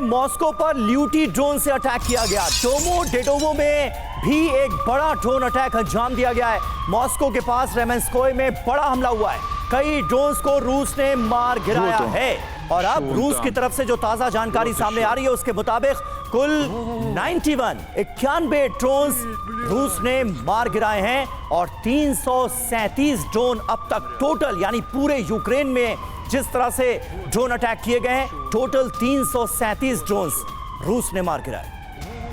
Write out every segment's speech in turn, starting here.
Moscow पर ल्यूटी drone से attack किया गया। डोमोडेडोवो में भी एक बड़ा ड्रोन अटैक अंजाम दिया गया है। मॉस्को के पास रेमेंस्कोय में बड़ा हमला हुआ है। कई ड्रोन्स को रूस ने मार गिराया है और अब रूस की तरफ से जो ताजा जानकारी सामने आ रही है उसके मुताबिक कुल 91 ड्रोन्स रूस ने मार गिराए हैं और 337 ड्रोन अब तक टोटल, यानी पूरे यूक्रेन में जिस तरह से ड्रोन अटैक किए गए हैं, टोटल 337 ड्रोन्स रूस ने मार गिराए।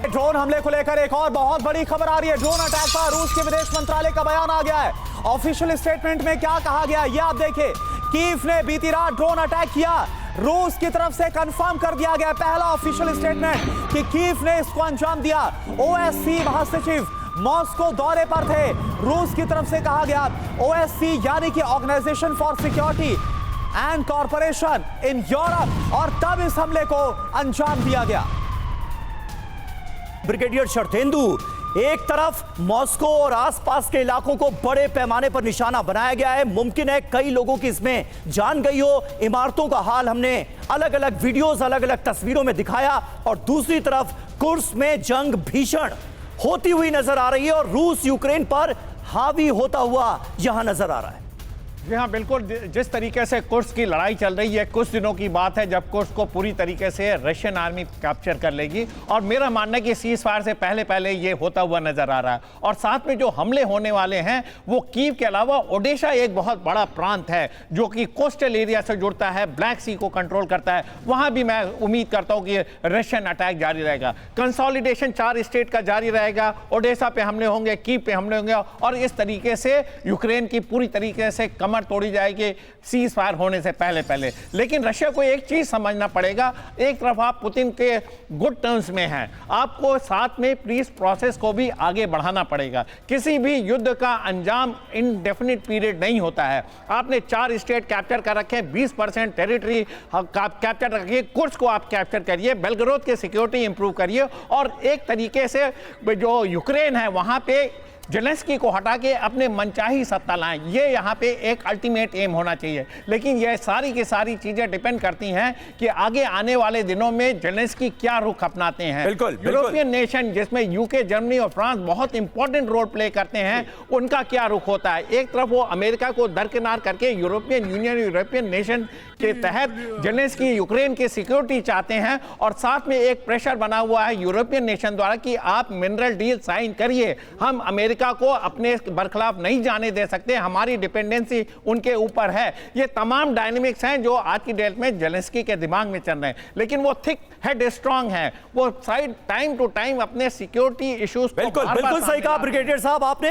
ड्रोन हमले को लेकर एक और बहुत बड़ी खबर आ रही है। ड्रोन अटैक पर रूस के विदेश मंत्रालय का बयान आ गया है। ऑफिशियल स्टेटमेंट में क्या कहा गया ये आप देखिए। कीव ने बीती रात ड्रोन अटैक किया, रूस की तरफ से कंफर्म कर दिया गया। पहला ऑफिशियल स्टेटमेंट कि कीव ने इसको अंजाम दिया। ओएससी महासचिव मॉस्को दौरे पर थे। रूस की तरफ से कहा गया ओएससी यानी कि organisation for security and corporation in Europe, और तब इस हमले को अंजाम दिया गया। ब्रिगेडियर शर्तेंदु, एक तरफ मॉस्को और आसपास के इलाकों को बड़े पैमाने पर निशाना बनाया गया है। मुमकिन है कई लोगों की इसमें जान गई हो। इमारतों का हाल हमने अलग अलग वीडियोस, अलग अलग तस्वीरों में दिखाया। और दूसरी तरफ कुर्स में जंग भीषण होती हुई नजर आ रही है और रूस यूक्रेन पर हावी होता हुआ यहां नजर आ रहा है। जी हाँ, बिल्कुल। जिस तरीके से कुर्स की लड़ाई चल रही है, कुछ दिनों की बात है जब कुर्स को पूरी तरीके से रशियन आर्मी कैप्चर कर लेगी। और मेरा मानना है कि सीज फायर से पहले पहले ये होता हुआ नजर आ रहा है। और साथ में जो हमले होने वाले हैं वो कीव के अलावा ओडेशा एक बहुत बड़ा प्रांत है जो कि कोस्टल एरिया से जुड़ता है, ब्लैक सी को कंट्रोल करता है। वहां भी मैं उम्मीद करता हूं कि रशियन अटैक जारी रहेगा। कंसोलिडेशन 4 स्टेट का जारी रहेगा। ओडेशा पे हमले होंगे, कीव पे हमले होंगे और इस तरीके से यूक्रेन की पूरी तरीके से कमर तोड़ी जाएगी सीज फायर होने से पहले पहले। लेकिन रशिया को एक चीज समझना पड़ेगा, एक तरफ आप पुतिन के गुड टर्म्स में हैं, आपको साथ में पीस प्रोसेस को भी आगे बढ़ाना पड़ेगा। किसी भी युद्ध का अंजाम इनडेफिनिट पीरियड नहीं होता है। आपने 4 स्टेट कैप्चर कर रखे हैं, 20% टेरिटरी कैप्चर रखिए, कुर्स को आप कैप्चर करिए, बेलग्राद की सिक्योरिटी इंप्रूव करिए और एक तरीके से जो यूक्रेन है वहां पे जेलेंस्की को हटा के अपने मनचाही सत्ता लाएं। ये यहाँ पे एक अल्टीमेट एम होना चाहिए। लेकिन ये सारी की सारी चीजें डिपेंड करती हैं कि आगे आने वाले दिनों में जेलेंस्की क्या रुख अपनाते हैं। यूरोपियन नेशन जिसमें यूके, जर्मनी और फ्रांस बहुत इंपॉर्टेंट रोल प्ले करते हैं, उनका क्या रुख होता है। एक तरफ वो अमेरिका को दरकिनार करके यूरोपियन यूनियन, यूरोपियन नेशन के तहत जेलेंस्की यूक्रेन की सिक्योरिटी चाहते हैं और साथ में एक प्रेशर बना हुआ है यूरोपियन नेशन द्वारा कि आप मिनरल डील साइन करिए, हम अमेरिका को अपने बरखलाफ नहीं जाने दे सकते, हमारी डिपेंडेंसी उनके ऊपर है। ये तमाम डायनेमिक्स हैं जो आज की डेट में जेलेंस्की के दिमाग में चल रहे हैं। लेकिन वो थिक हेड स्ट्रांग है, वो साइड टाइम टू टाइम अपने सिक्योरिटी इश्यूज बिल्कुल सही कहा ब्रिगेडियर साहब आपने।